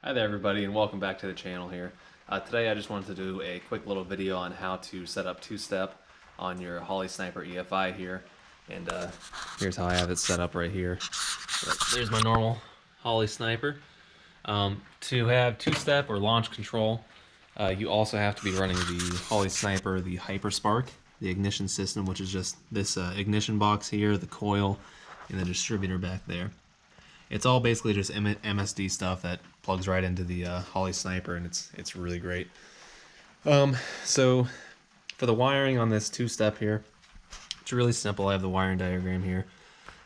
Hi there everybody, and welcome back to the channel here. Today I just wanted to do a quick little video on how to set up two-step on your Holley Sniper EFI here. And here's how I have it set up right here. So there's my normal Holley Sniper. To have two-step or launch control, you also have to be running the Holley Sniper, the Hyperspark, the ignition system, which is just this ignition box here, the coil, and the distributor back there. It's all basically just MSD stuff that plugs right into the Holley Sniper, and it's really great. So for the wiring on this two-step here, it's really simple. I have the wiring diagram here.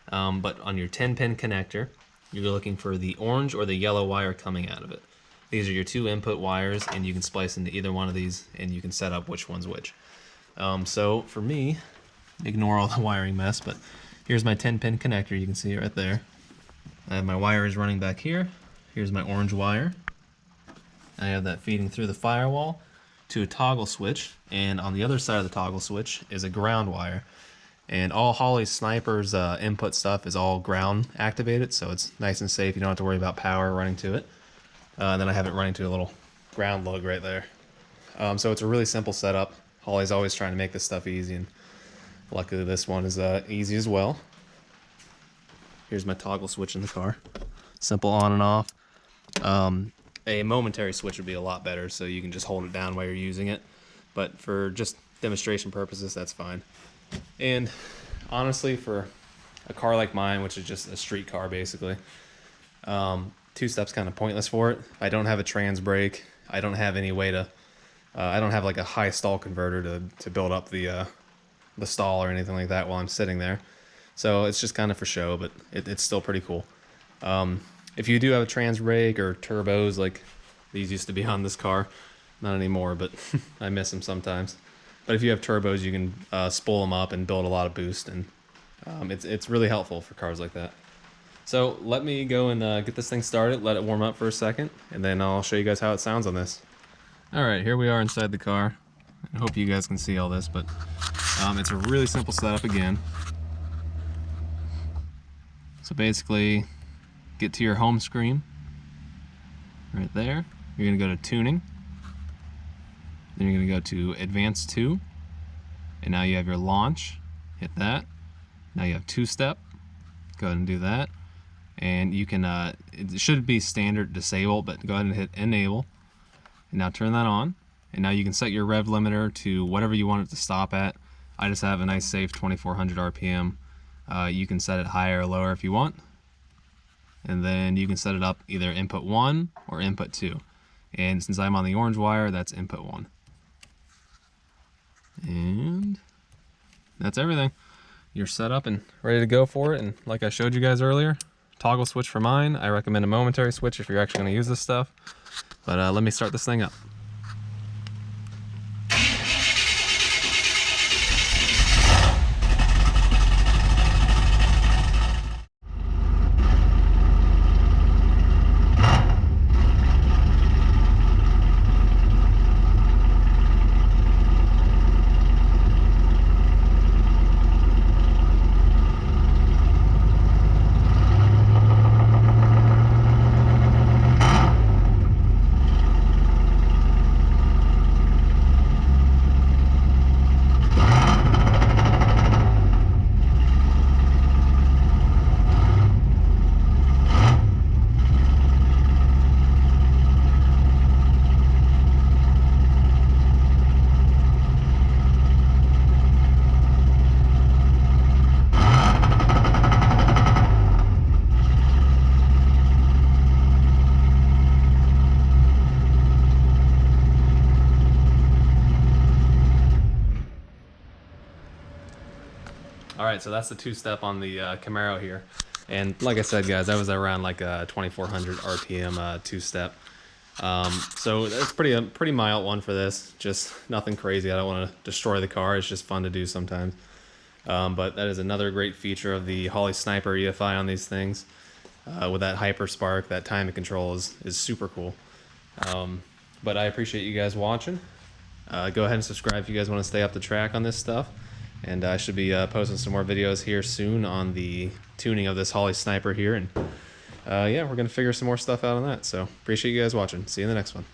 But on your 10-pin connector, you're looking for the orange or the yellow wire coming out of it. These are your two input wires, and you can splice into either one of these, and you can set up which one's which. So for me, ignore all the wiring mess, but here's my 10-pin connector. You can see it right there. I have my wires running back here. Here's my orange wire. I have that feeding through the firewall to a toggle switch, and on the other side of the toggle switch is a ground wire. And all Holley Sniper's input stuff is all ground activated, so it's nice and safe. You don't have to worry about power running to it. And then I have it running to a little ground lug right there. So it's a really simple setup. Holley's always trying to make this stuff easy, and luckily this one is easy as well. Here's my toggle switch in the car. Simple on and off. A momentary switch would be a lot better, so you can just hold it down while you're using it. But for just demonstration purposes, that's fine. And honestly, for a car like mine, which is just a street car basically, two-step's kind of pointless for it. I don't have a trans brake. I don't have any way to, I don't have like a high stall converter to build up the stall or anything like that while I'm sitting there. So it's just kind of for show, but it's still pretty cool. If you do have a trans brake or turbos, like these used to be on this car, not anymore, but I miss them sometimes. But if you have turbos, you can spool them up and build a lot of boost, and it's really helpful for cars like that. So let me go and get this thing started, let it warm up for a second, and then I'll show you guys how it sounds on this. All right, here we are inside the car. I hope you guys can see all this, but it's a really simple setup again. So basically, get to your home screen, right there. You're gonna go to tuning. Then you're gonna go to advanced 2. And now you have your launch, hit that. Now you have two-step, go ahead and do that. And you can, it should be standard disable, but go ahead and hit enable. And now turn that on. And now you can set your rev limiter to whatever you want it to stop at. I just have a nice safe 2400 RPM. You can set it higher or lower if you want, and then you can set it up either input 1 or input 2, and since I'm on the orange wire, that's input 1. And that's everything. You're set up and ready to go for it. And like I showed you guys earlier, toggle switch for mine. I recommend a momentary switch if you're actually going to use this stuff, but let me start this thing up. Alright, so that's the two-step on the Camaro here. And like I said, guys, I was around like a 2400 RPM two-step. So it's a pretty mild one for this. Just nothing crazy. I don't want to destroy the car. It's just fun to do sometimes. But that is another great feature of the Holley Sniper EFI on these things. With that Hyperspark, that timing control is super cool. But I appreciate you guys watching. Go ahead and subscribe if you guys want to stay up the track on this stuff. And I should be posting some more videos here soon on the tuning of this Holley Sniper here. And yeah, we're going to figure some more stuff out on that. So appreciate you guys watching. See you in the next one.